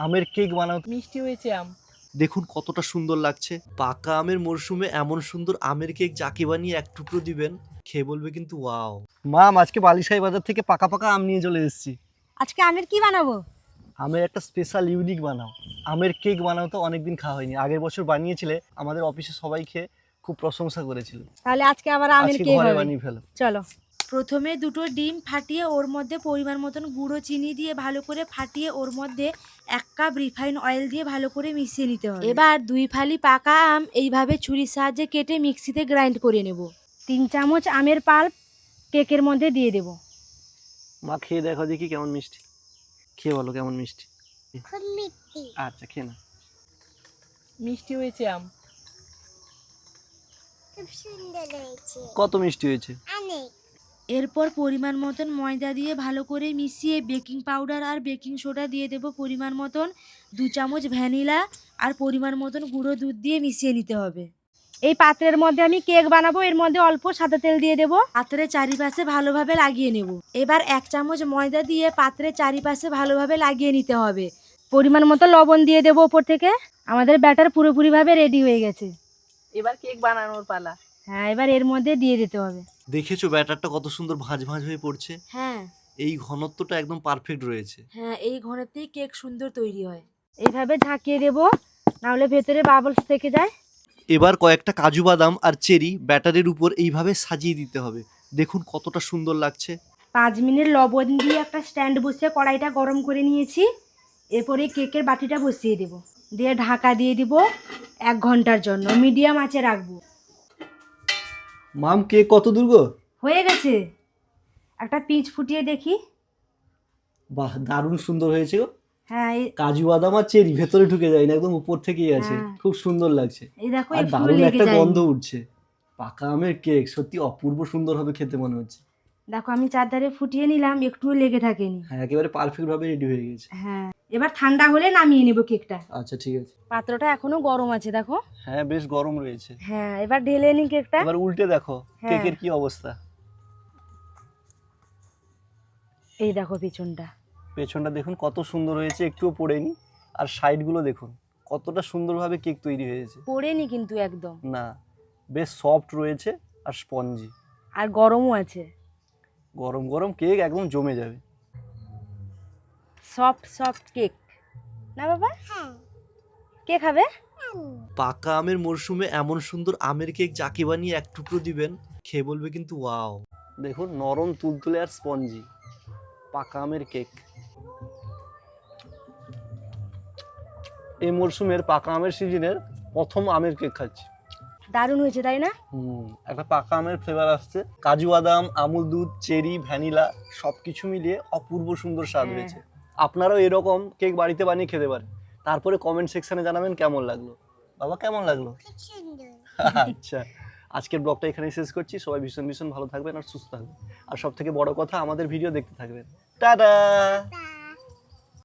আমের কেক বানাও। মিষ্টি হয়েছে আম। দেখুন কতটা সুন্দর লাগছে। পাকা আমের মরশুমে এমন সুন্দর আমের কেক যাকে বানিয়ে এক টুকরো দিবেন, খেয়ে বলবে কিন্তু ওয়াও। মাম, আজকে বালিশাই বাজার থেকে পাকা পাকা আম নিয়ে চলে এসেছি। আজকে আমের কি বানাবো? আমের একটা স্পেশাল ইউনিক বানাও। আমের কেক বানাও তো অনেকদিন খাওয়া হয়নি, আগের বছর বানিয়েছিলে, আমাদের অফিসে সবাই খেয়ে খুব প্রশংসা করেছিল। তাহলে আজকে আবার আমের আজকে কেক ঘরে হবে। বানিয়ে ফেলো। চলো। প্রথমে দুটো ডিম ফাটিয়ে ওর মধ্যে পরিমাণ মতন গুঁড়ো চিনি দিয়ে ভালো করে ফাটিয়ে ওর মধ্যে 1 কাপ রিফাইন অয়েল দিয়ে ভালো করে মিশিয়ে নিতে হবে। এবার 2 ফালি পাকা আম এইভাবে ছুরির সাহায্যে কেটে মিক্সিতে গ্রাইন্ড করে নেব। 3 চামচ আমের পাল্প কেকের মধ্যে দিয়ে দেব। মা খেয়ে দেখো দেখি কেমন মিষ্টি, খেয়ে বলো কেমন মিষ্টি। খুব মিষ্টি। আচ্ছা খেয়ে না। মিষ্টি হয়েছে আম। খুব সুন্দর হয়েছে। কত মিষ্টি হয়েছে? অনেক। এরপর পরিমাণ মতন ময়দা দিয়ে ভালো করে মিশিয়ে বেকিং পাউডার আর বেকিং সোডা দিয়ে দেব পরিমাণ মতন, 2 চামচ ভ্যানিলা আর পরিমাণ মতন গুঁড়ো দুধ দিয়ে মিশিয়ে নিতে হবে। এই পাত্রের মধ্যে আমি কেক বানাবো, এর মধ্যে অল্প সাদা তেল দিয়ে দেব। পাত্রের চারিপাশে ভালোভাবে লাগিয়ে নেব। এবার 1 চামচ ময়দা দিয়ে পাত্রের চারিপাশে ভালোভাবে লাগিয়ে নিতে হবে। পরিমাণ মতো লবণ দিয়ে দেব উপর থেকে। আমাদের ব্যাটার পুরোপুরিভাবে রেডি হয়ে গেছে। এবার কেক বানানোর পালা। হ্যাঁ, এবার এর মধ্যে দিয়ে দিতে হবে। দেখেছো ব্যাটারটা কত সুন্দর ভাঁজ ভাঁজ হয়ে পড়ছে? হ্যাঁ এই ঘনত্বটা একদম পারফেক্ট রয়েছে। হ্যাঁ, এই ঘনত্বেই কেক সুন্দর তৈরি হয়। এইভাবে ঝাঁকিয়ে দেব, নাহলে ভেতরে বাবলস থেকে যায়। এবার কয়েকটা কাজু বাদাম আর চেরি ব্যাটারের উপর এইভাবে সাজিয়ে দিতে হবে। দেখুন কতটা সুন্দর লাগছে। 5 মিনিট লবণ দিয়ে একটা স্ট্যান্ড বসিয়ে কড়াইটা গরম করে নিয়েছি। এরপরে কেকের বাটিটা বসিয়ে দেব, দিয়ে ঢাকা দিয়ে দিব 1 ঘন্টার জন্য, মিডিয়াম আঁচে রাখবো। মাম, কেক কত দূর গো? হয়ে গেছে। একটা পিচ ফুটিয়ে দেখি। বাহ, দারুণ সুন্দর হয়েছে গো। হ্যাঁ, কাজু বাদাম আর চেরি ভেতরে ঢুকে যায় না, একদম উপর থেকেই আছে। হ্যাঁ। খুব সুন্দর লাগছে। এই দেখো আর একটু দারুণ লেগে একটা যায়। গন্ধ উঠছে। পাকা আমের কেক সত্যি অপূর্ব সুন্দর হবে খেতে মনে হচ্ছে। দেখো আমি চারধারে ফুটিয়ে নিলাম, একটু লেগে থাকেনি। হ্যাঁ, একেবারে পারফেক্ট ভাবে রেডি হয়ে গেছে। হ্যাঁ, এবার ঠান্ডা হলে নামিয়ে নেব কেকটা। আচ্ছা ঠিক আছে। পাত্রটা এখনো গরম আছে দেখো। হ্যাঁ, বেশ গরম রয়েছে। হ্যাঁ, এবার ঢেলে নি কেকটা। এবার উল্টে দেখো হ্যাঁ। কেকের কি অবস্থা। এই দেখো পিছনটা। পেছনটা দেখুন কত সুন্দর হয়েছে, একটুও পড়েনি। আর সাইডগুলো দেখুন কতটা সুন্দরভাবে কেক তৈরি হয়েছে। পড়েনি কিন্তু একদম। না, বেশ সফট রয়েছে আর স্পঞ্জি। আর গরমও আছে। গরম গরম কেক একদম জমে যাবে। সফট সফট কেক না বাবা? হ্যাঁ। কে খাবে? পাকা আমের মরশুমে এমন সুন্দর আমের কেক যাকে বানিয়ে এক টুকরো দিবেন, খেয়ে বলবে কিন্তু ওয়াও। দেখুন নরম তুলতুলে আর স্পঞ্জি পাকা আমের কেক। এই মরশুমের পাকা আমের সিজনের প্রথম আমের কেক খাচ্ছি। দারুণ হয়েছে তাই না? একটা পাকা আমের ফ্লেভার আসছে। কাজু বাদাম, আমুল দুধ, চেরি, ভ্যানিলা সবকিছু মিলিয়ে অপূর্ব সুন্দর স্বাদ হ্যাঁ। হয়েছে। আপনারাও এরকম কেক বাড়িতে বানিয়ে খেতে পারেন। তারপরে কমেন্ট সেকশনে জানাবেন কেমন লাগলো। বাবা কেমন লাগলো? খুব সুন্দর। আচ্ছা, আজকের ব্লগটা এখানেই শেষ করছি। সবাই ভীষণ ভীষণ ভালো থাকবেন আর সুস্থ থাকবেন। আর সব থেকে বড় কথা, আমাদের ভিডিও দেখতে থাকবেন। টাটা।